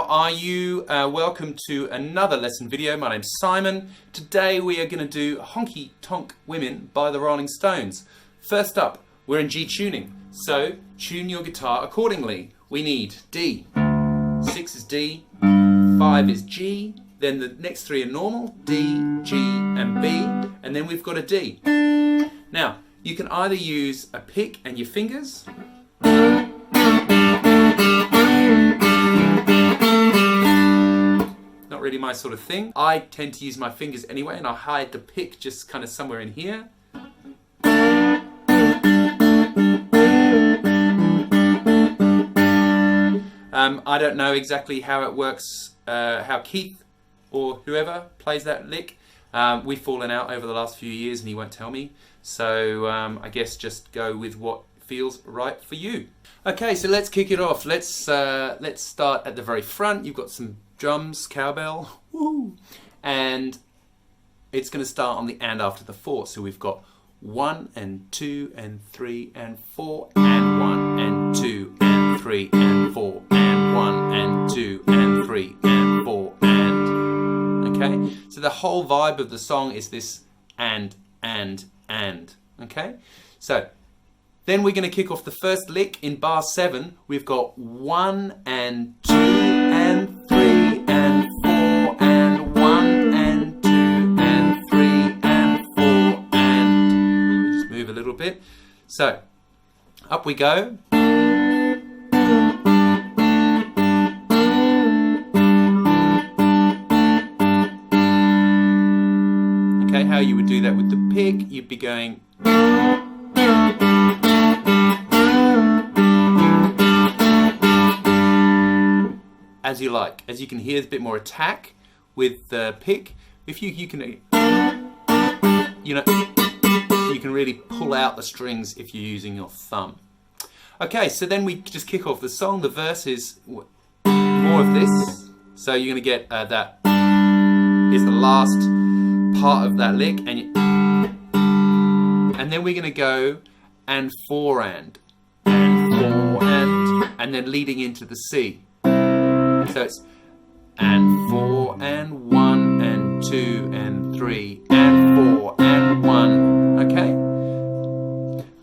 are you? Welcome to another lesson video. My name's Simon. Today we are going to do Honky Tonk Women by the Rolling Stones. First up, we're in G tuning, so tune your guitar accordingly. We need D, 6 is D, 5 is G, then the next three are normal, D, G and B, and then we've got a D. Now, you can either use a pick and your fingers, not really my sort of thing. I tend to use my fingers anyway, and I hide the pick just kind of somewhere in here. I don't know exactly how it works, how Keith or whoever plays that lick. We've fallen out over the last few years and he won't tell me. So I guess just go with what feels right for you. Okay, so let's kick it off. Let's start at the very front. You've got some drums, cowbell, woo, and it's going to start on the and after the 4. So we've got 1 and 2 and 3 and 4 and 1 and 2 and 3 and 4 and 1 and 2 and 3 and 4 and. Okay, so the whole vibe of the song is this and. Okay, so then we're going to kick off the first lick in bar 7. We've got 1 and 2 and 3 and 4 and 1 and 2 and 3 and 4 and. Just move a little bit. So up we go. Okay, how you would do that with the pick, you'd be going. As you like. As you can hear, there's a bit more attack with the pick. If you can, you know, you can really pull out the strings if you're using your thumb. Okay, so then we just kick off the song. The verse is more of this. So you're going to get that is the last part of that lick, and then we're going to go and 4 and 4 and then leading into the C. So it's and 4 and 1 and 2 and 3 and 4 and 1. Okay?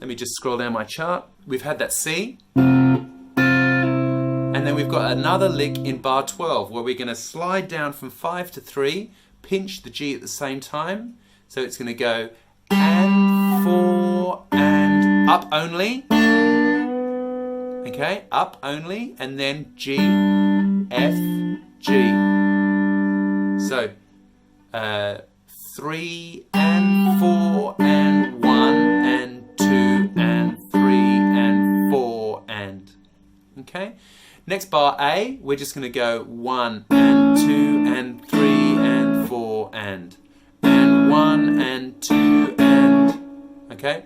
Let me just scroll down my chart. We've had that C. And then we've got another lick in bar 12 where we're going to slide down from 5 to 3, pinch the G at the same time. So it's going to go and 4 and up only. Okay, up only, and then G, F, G. So 3 and 4 and 1 and 2 and 3 and 4 and. Okay, next bar A, we're just going to go 1 and 2 and 3 and 4 and 1 and 2 and. Okay,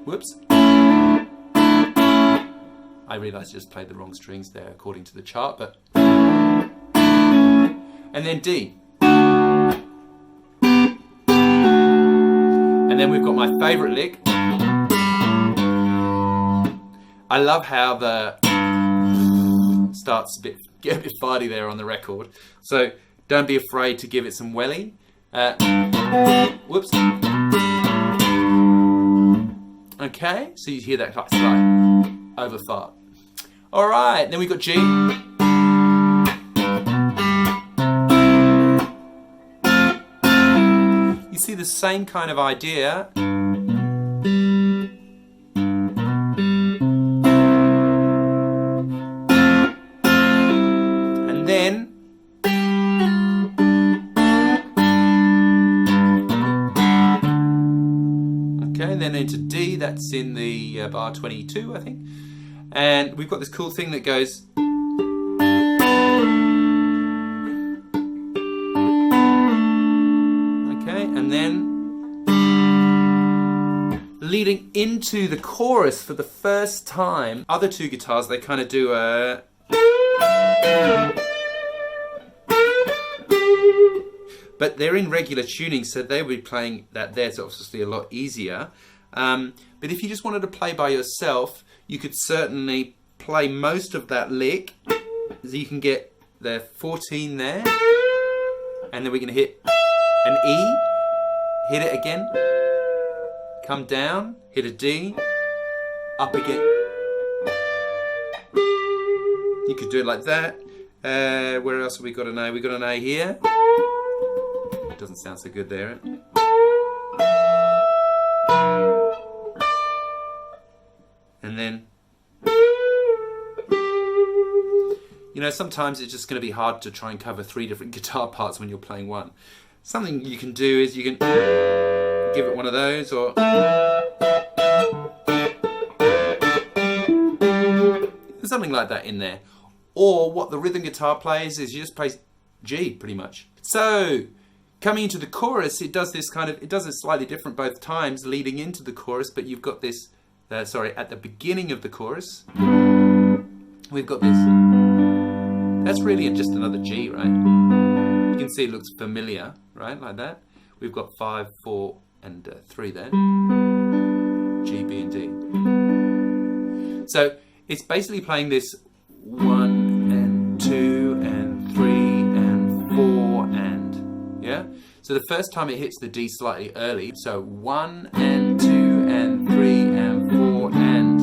whoops. I realised I just played the wrong strings there according to the chart, but. And then D. And then we've got my favourite lick. I love how the starts get a bit farty there on the record. So don't be afraid to give it some welly. Whoops. Okay, so you hear that slight over fart. Alright, then we've got G. You see the same kind of idea. And then okay, then into D, that's in the bar 22, I think. And we've got this cool thing that goes. Okay, and then leading into the chorus for the first time. Other two guitars, they kind of do a. But they're in regular tuning, so they would be playing that there. It's obviously a lot easier. But if you just wanted to play by yourself, you could certainly play most of that lick, so you can get the 14 there, and then we're going to hit an E, hit it again, come down, hit a D, up again. You could do it like that. Where else have we got an A? We got an A here. Doesn't sound so good there. And then, you know, sometimes it's just going to be hard to try and cover 3 different guitar parts when you're playing one. Something you can do is you can give it one of those, or something like that in there. Or what the rhythm guitar plays is you just play G pretty much. So coming into the chorus, it does this kind of, it does it slightly different both times leading into the chorus, but you've got this, sorry, at the beginning of the chorus, we've got this. That's really just another G, right? You can see it looks familiar, right, like that. We've got 5, 4, and 3 there. G, B, and D. So it's basically playing this 1 and 2 and 3 and 4 and, yeah? So the first time it hits the D slightly early, so 1 and 2 and 3 and 4 and,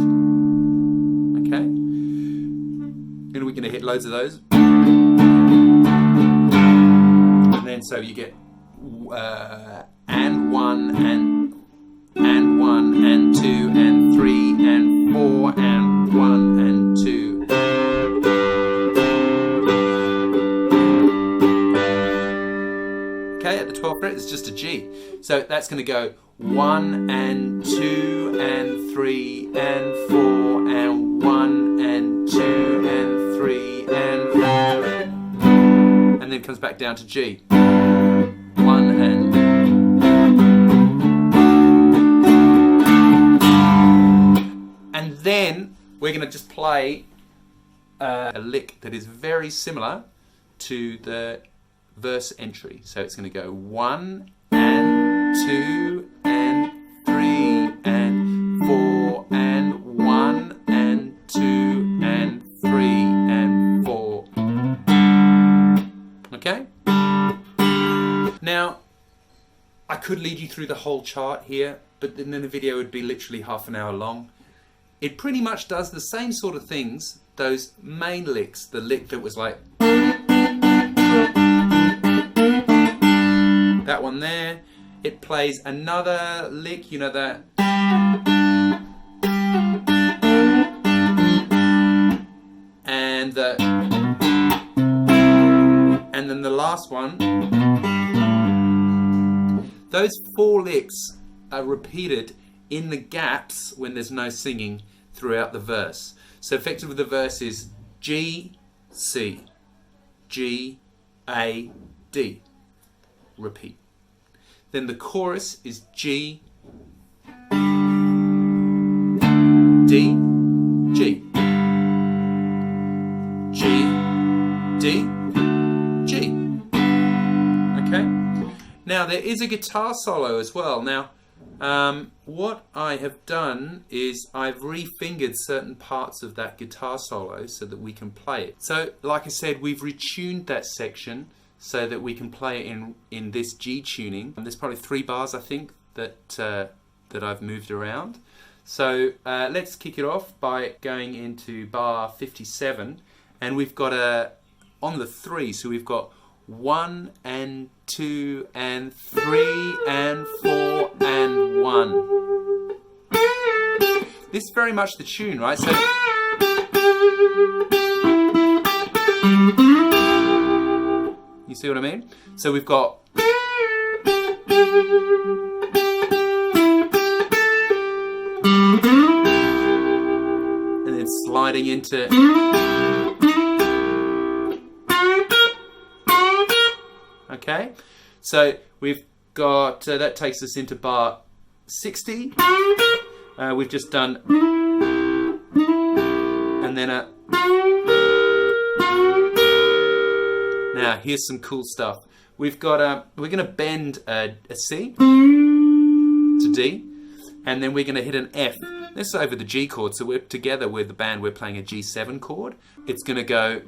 okay? And we're going to hit loads of those. And then so you get and 1 and 1 and 2 and 3 and 4 and 1 and 2. Okay, at the 12th fret it's just a G. So that's going to go 1 and 2 and 3 and 4 and 1 and 2 and 3 and 4. And then comes back down to G. 1 and... And then we're going to just play a lick that is very similar to the verse entry. So it's going to go 1 and 2 and 3 and 4 and 1 and 2 and 3 and 4. Okay? Now, I could lead you through the whole chart here, but then the video would be literally half an hour long. It pretty much does the same sort of things, those main licks, the lick that was like that one there. It plays another lick, you know, that, and the, and then the last one. Those 4 licks are repeated in the gaps when there's no singing throughout the verse. So effectively the verse is G, C, G, A, D. Repeat. Then the chorus is G, D, G, G, D, G. Okay? Now there is a guitar solo as well. Now, what I have done is I've refingered certain parts of that guitar solo so that we can play it. So, like I said, we've retuned that section so that we can play it in this G tuning. And there's probably 3 bars, I think, that I've moved around. So let's kick it off by going into bar 57, and we've got on the 3, so we've got 1 and 2 and 3 and 4 and 1. This is very much the tune, right? So you see what I mean? So we've got and then sliding into okay, so we've got that takes us into bar 60. We've just done and then a. Now here's some cool stuff. We've got we're going to bend a C to D, and then we're going to hit an F. This is over the G chord, so we're together with the band. We're playing a G7 chord. It's going to go.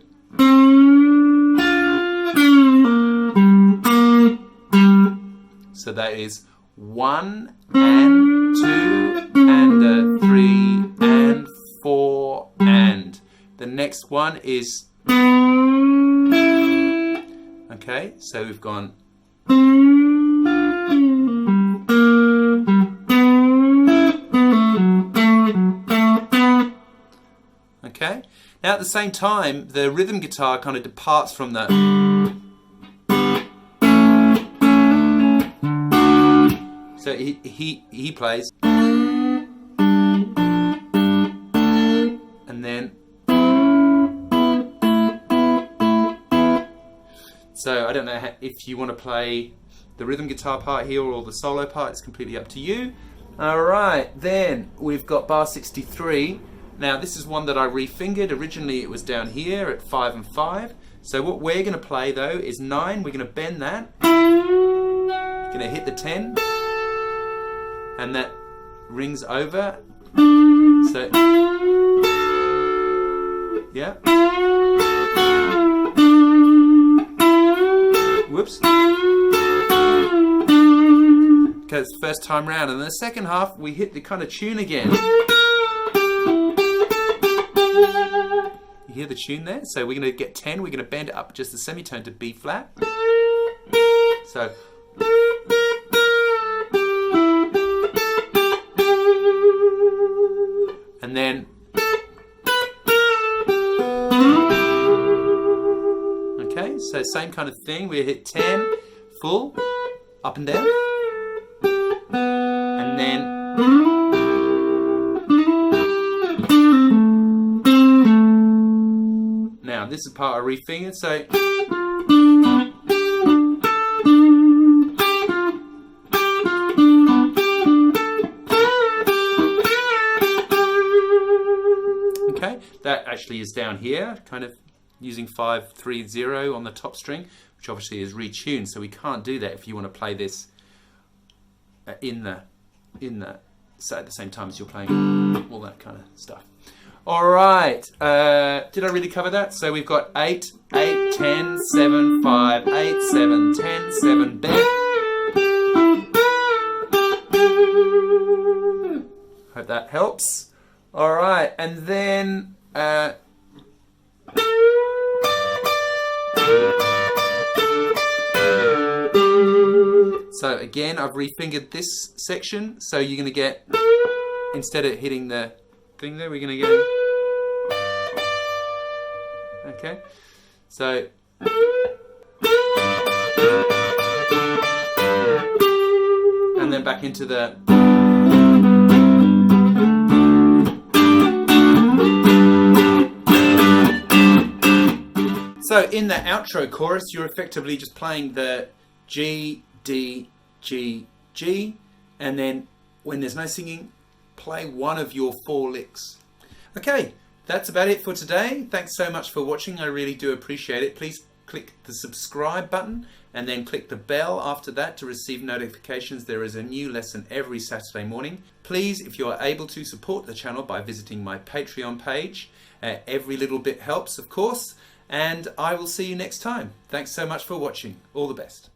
So that is 1 and 2 and a 3 and 4 and. The next one is, okay, so we've gone, okay. Now at the same time, the rhythm guitar kind of departs from that. So he plays, and then, so I don't know if you want to play the rhythm guitar part here or the solo part. It's completely up to you. Alright, then we've got bar 63. Now this is one that I refingered. Originally it was down here at 5 and 5. So what we're going to play though is 9. We're going to bend that. You're going to hit the 10. And that rings over. So, yeah. Whoops. Okay, it's the first time round. And then the second half, we hit the kind of tune again. You hear the tune there? So we're going to get 10. We're going to bend it up just the semitone to B flat. So, and then, okay, so same kind of thing. We hit 10, full, up and down, and then, now this is the part I refingered, so, okay, that actually is down here, kind of using 5-3-0 on the top string, which obviously is retuned, so we can't do that if you want to play this so at the same time as you're playing all that kind of stuff. Alright, did I really cover that? So we've got 8, 8, 10, 7, 5, 8, 7, 10, 7, bend. Hope that helps. Alright, and then so again, I've refingered this section, so you're going to get, instead of hitting the thing there, we're going to get, okay, so, and then back into the, so in the outro chorus, you're effectively just playing the G, D, G, G, and then when there's no singing, play one of your 4 licks. Okay, that's about it for today. Thanks so much for watching. I really do appreciate it. Please click the subscribe button and then click the bell after that to receive notifications. There is a new lesson every Saturday morning. Please, if you are able to, support the channel by visiting my Patreon page. Every little bit helps, of course. And I will see you next time. Thanks so much for watching. All the best.